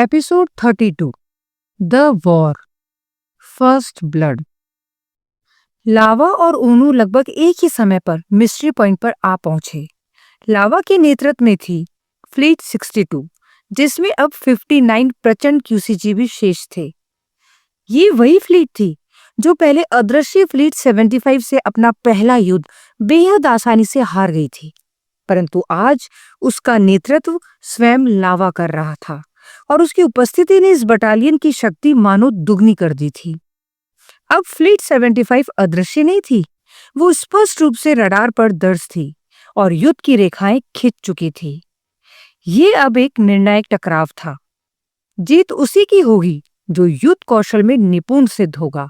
Episode 32 the war first blood. लावा और ऊनू लगभग एक ही समय पर मिस्ट्री पॉइंट पर आ पहुंचे। लावा के नेतृत्व में थी फ्लीट 62, जिसमें अब 59 प्रचंड क्यूसीजीबी शेष थे। ये वही फ्लीट थी जो पहले अदृश्य फ्लीट 75 से अपना पहला युद्ध बेहद आसानी से हार गई थी, परंतु आज उसका नेतृत्व स्वयं लावा कर रहा था और उसकी उपस्थिति ने इस बटालियन की शक्ति मानो दुगनी कर दी थी। अब फ्लीट 75 अदृश्य नहीं थी, वो स्पष्ट रूप से रडार पर दर्ज थी और युद्ध की रेखाएं खिंच चुकी थी। ये अब एक निर्णायक टकराव था। जीत उसी की होगी जो युद्ध कौशल में निपुण सिद्ध होगा।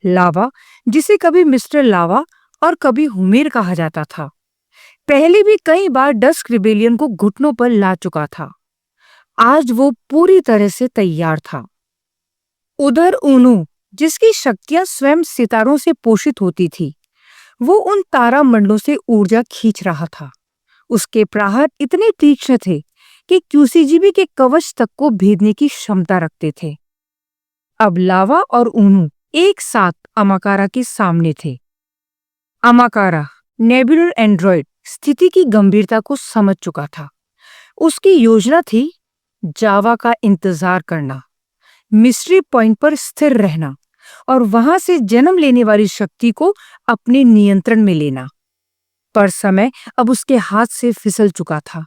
लावा, जिसे कभी मिस्टर लावा और कभी हुमेर कहा जाता था, पहले भी कई बार डस्क रिबेलियन को घुटनों पर ला चुका था। आज वो पूरी तरह से तैयार था। उधर ऊनू, जिसकी शक्तियां स्वयं सितारों से पोषित होती थी, वो उन तारामंडलों से ऊर्जा खींच रहा था। उसके प्रहार इतने तीक्ष्ण थे कि क्यूसीजीबी के कवच तक को भेदने की क्षमता रखते थे। अब लावा और ऊनू एक साथ अमाकारा के सामने थे। अमाकारा, नेबुलर एंड्रॉइड, स्थिति की गंभीरता को समझ चुका था। उसकी योजना थी जावा का इंतजार करना, मिस्ट्री पॉइंट पर स्थिर रहना और वहां से जन्म लेने वाली शक्ति को अपने नियंत्रण में लेना। पर समय अब उसके हाथ से फिसल चुका था।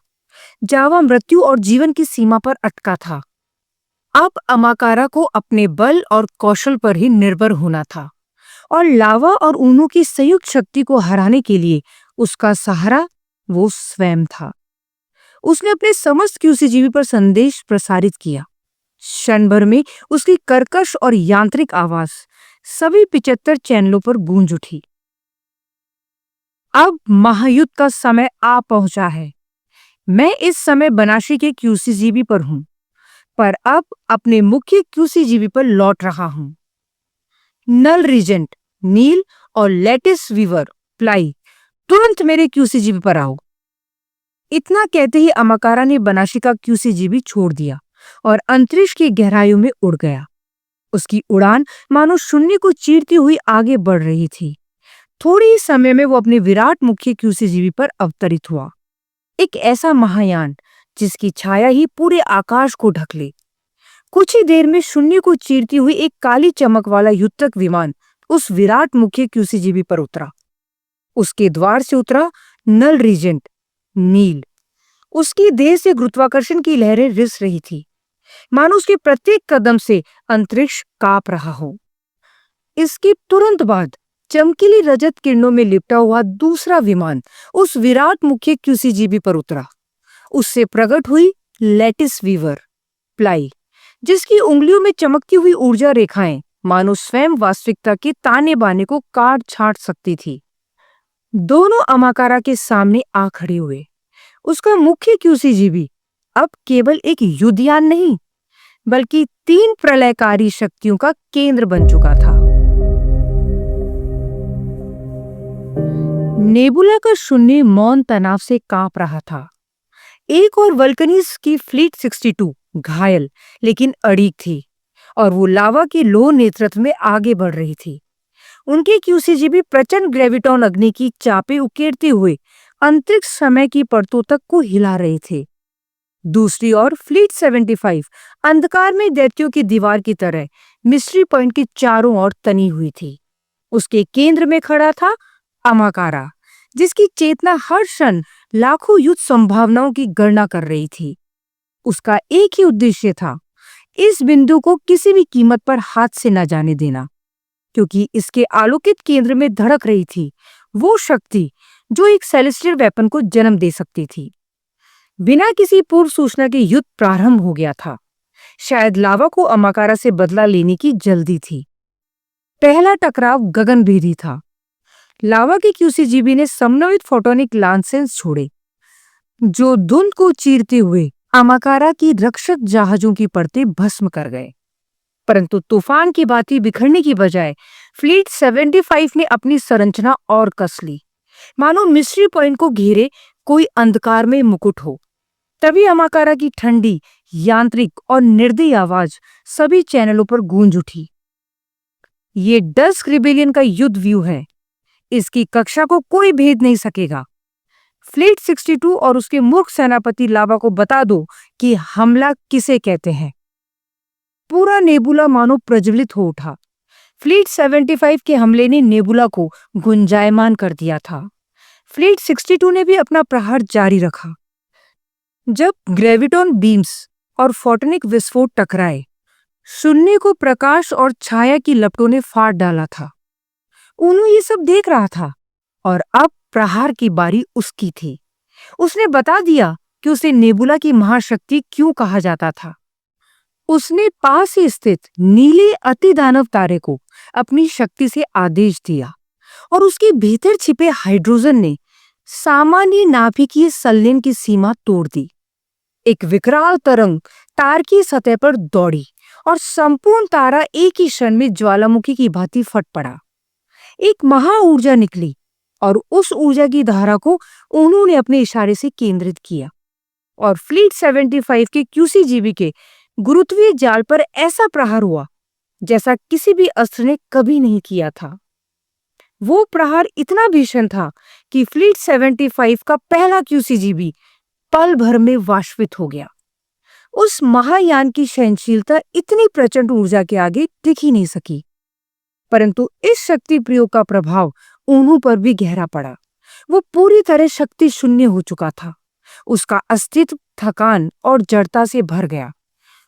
जावा मृत्यु और जीवन की सीमा पर अटका था। अब अमाकारा को अपने बल और कौशल पर ही निर्भर होना था और लावा और ऊनू की संयुक्त शक्ति को हराने के लिए उसका सहारा वो स्वयं था। उसने अपने समस्त क्यूसीजीबी पर संदेश प्रसारित किया। क्षण भर में उसकी कर्कश और यांत्रिक आवाज सभी 75 चैनलों पर गूंज उठी। अब महायुद्ध का समय आ पहुंचा है। मैं इस समय बनाशी के क्यूसीजीबी पर हूं, पर अब अपने मुख्य क्यूसीजीबी पर लौट रहा हूं। नल रीजेंट, नील और लेटिस वीवर, प्लाई, तुरंत मेरे क्यूसीजीबी पर आओ। इतना कहते ही अमाकारा ने बनाशी का क्यूसीजीबी छोड़ दिया और अंतरिक्ष की गहराइयों में उड़ गया। उसकी उड़ान मानो शून्य को चीरती हुई आगे बढ़ रही थी। थोड़े ही समय में वो अपने विराट मुख्य क्यूसीजीबी पर अवतरित हुआ। एक ऐसा महायान जिसकी छाया ही पूरे आकाश को ढक ले। कुछ ही देर में शून्य को चीरती हुई एक काली चमक वाला युद्धक विमान उस विराट मुख्य क्यूसीजीबी पर उतरा। उसके द्वार से उतरा नल रीजेंट, नील। उसकी देह से गुरुत्वाकर्षण की लहरें रिस रही थी, मानो उसके प्रत्येक कदम से अंतरिक्ष कांप रहा हो। इसके तुरंत बाद चमकीली रजत किरणों में लिपटा हुआ दूसरा विमान उस विराट मुख्य क्यूसीजीबी पर उतरा। उससे प्रकट हुई लेटिस वीवर, प्लाई, जिसकी उंगलियों में चमकती हुई ऊर्जा रेखाएं मानो स्वयं वास्तविकता के ताने बाने को काट छांट सकती थी। दोनों अमाकारा के सामने आ खड़े हुए। उसका मुख्य क्यूसीजीबी अब केवल एक युद्धयान नहीं, बल्कि 3 प्रलयकारी शक्तियों का केंद्र बन चुका था। नेबुला का शून्य मौन तनाव से कांप रहा था। एक और वल्कनीज की फ्लीट 62 घायल लेकिन अड़िग थी और वो लावा के लो नेतृत्व में आगे बढ़ रही थी। उनके क्यूसीजीबी प्रचंड ग्रेविटॉन अग्नि की चापें उकेरते हुए अंतरिक्ष समय की परतों तक को हिला रहे थे। दूसरी ओर फ्लीट 75 अंधकार में दैत्यों की दीवार की तरह मिस्ट्री पॉइंट के चारों ओर तनी हुई थी। उसके केंद्र में खड़ा था अमाकारा, जिसकी चेतना हर क्षण लाखों युद्ध संभावनाओं की गणना कर रही थी। उसका एक ही उद्देश्य था, इस बिंदु को किसी भी कीमत पर हाथ से न जाने देना, क्योंकि इसके आलोकित केंद्र में धड़क रही थी वो शक्ति जो एक सेलेस्टियल वेपन को जन्म दे सकती थी। बिना किसी पूर्व सूचना के युद्ध प्रारंभ हो गया था। शायद लावा को अमाकारा से बदला लेने की जल्दी थी। पहला टकराव गगनभेदी था। लावा के क्यूसीजीबी ने समन्वित फोटोनिक लांसेंस छोड़े, जो धुंध को चीरते हुए अमाकारा की रक्षक जहाजों की परतें भस्म कर गए। परंतु तूफान की बाती बिखरने की बजाय फ्लीट 75 ने अपनी संरचना और कस ली, मानो मिस्ट्री पॉइंट को घेरे कोई अंधकार में मुकुट हो। तभी अमाकारा की ठंडी यांत्रिक और निर्दयी आवाज सभी चैनलों पर गूंज उठी। ये डस्क रिबेलियन का युद्ध व्यू है। इसकी कक्षा को कोई भेद नहीं सकेगा। फ्लीट 62 और उसके मूर्ख सेनापति लावा को बता दो कि हमला किसे कहते हैं। पूरा नेबुला मानो प्रज्वलित हो उठा। फ्लीट 75 के हमले ने नेबुला को गुंजायमान कर दिया था। फ्लीट 62 ने भी अपना प्रहार जारी रखा। जब ग्रेविटॉन बीम्स और फोटोनिक विस्फोट टकराए, शून्य को प्रकाश और छाया की लपटों ने फाड़ डाला था। ऊनू ये सब देख रहा था और अब प्रहार की बारी उसकी थी। उसने बता दिया कि उसे नेबुला की महाशक्ति क्यों कहा जाता था। उसने पास ही स्थित नीले अतिदानव तारे को अपनी शक्ति से आदेश दिया और उसके भीतर छिपे हाइड्रोजन ने सामान्य नाभिकीय संलयन की सीमा तोड़ दी। एक विकराल तरंग तार की सतह पर दौड़ी और संपूर्ण तारा एक ही क्षण में ज्वालामुखी की भांति फट पड़ा। एक महा ऊर्जा निकली और उस ऊर्जा की धारा को उन्होंने अपने इशारे से केंद्रित किया और फ्लीट 75 के क्यूसीजीबी के गुरुत्वीय जाल पर ऐसा प्रहार हुआ जैसा किसी भी अस्त्र ने कभी नहीं किया था। वो प्रहार इतना भीषण था कि फ्लीट 75 का पहला क्यूसीजीबी पल भर में वाष्पित हो गया। उस महायान की सहनशीलता इतनी प्रचंड ऊर्जा के आगे टिक ही नहीं सकी। परंतु इस शक्ति प्रयोग का प्रभाव ऊनू पर भी गहरा पड़ा। वो पूरी तरह शक्ति शून्य हो चुका था। उसका अस्तित्व थकान और जड़ता से भर गया।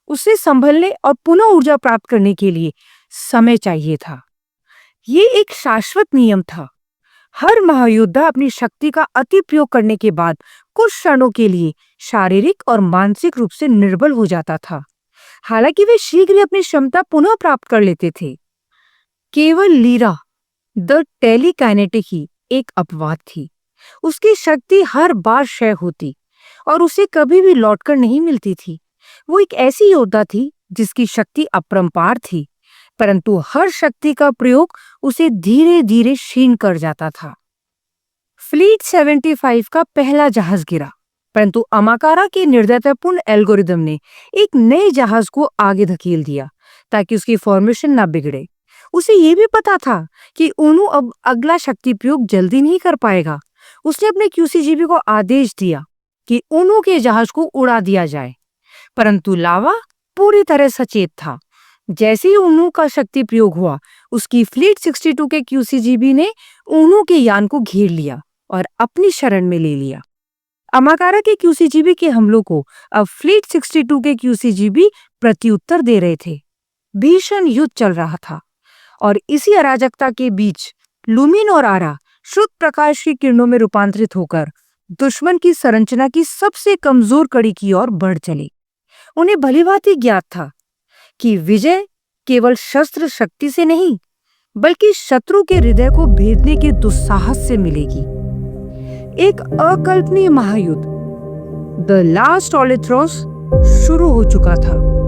उसे संभलने और पुनः ऊर्जा प्राप्त करने के लिए समय चाहिए था। ये एक शाश्वत नियम था। हर महायोद्धा अपनी शक्ति का अति प्रयोग करने के बाद कुछ क्षणों के लिए शारीरिक और मानसिक रूप से निर्बल हो जाता था। हालांकि वे शीघ्र ही अपनी क्षमता पुनः प्राप्त कर लेते थे। केवल लीरा द टेलीकाइनेटिक ही एक अपवाद थी। उसकी शक्ति हर बार क्षय होती और उसे कभी भी लौटकर नहीं मिलती थी। वो एक ऐसी योद्धा थी जिसकी शक्ति अपरंपार थी, परंतु हर शक्ति का प्रयोग उसे धीरे धीरे क्षीण कर जाता था। फ्लीट 75 का पहला जहाज गिरा, परंतु अमाकारा के निर्दयतापूर्ण एल्गोरिदम ने एक नए जहाज को आगे धकेल दिया ताकि उसकी फॉर्मेशन न बिगड़े। उसे यह भी पता था कि ऊनू अब अगला शक्ति प्रयोग जल्दी नहीं कर पाएगा। उसने अपने क्यूसीजीबी को आदेश दिया कि ऊनू के जहाज को उड़ा दिया जाए, परंतु लावा पूरी तरह सचेत था। जैसे ही ऊनू का शक्ति प्रयोग हुआ, उसकी फ्लीट 62 के क्यूसीजीबी ने ऊनू के यान को घेर लिया और अपनी शरण में ले लिया। अमाकारा के क्यूसीजीबी के हमलों को अब फ्लीट 62 के क्यूसीजीबी प्रत्युत्तर दे रहे थे। भीषण युद्ध चल रहा था और इसी अराजकता के बीच लुमिन और आरा शुद्ध प्रकाश की किरणों में रूपांतरित होकर दुश्मन की संरचना की सबसे कमजोर कड़ी की ओर बढ़ चले। उन्हें भलीभांति ज्ञात था कि विजय केवल शस्त्र शक्ति से नहीं, बल्कि शत्रु के हृदय को भेदने के दुस्साहस से मिलेगी। एक अकल्पनीय महायुद्ध द लास्ट ऑलिथ्रोस शुरू हो चुका था।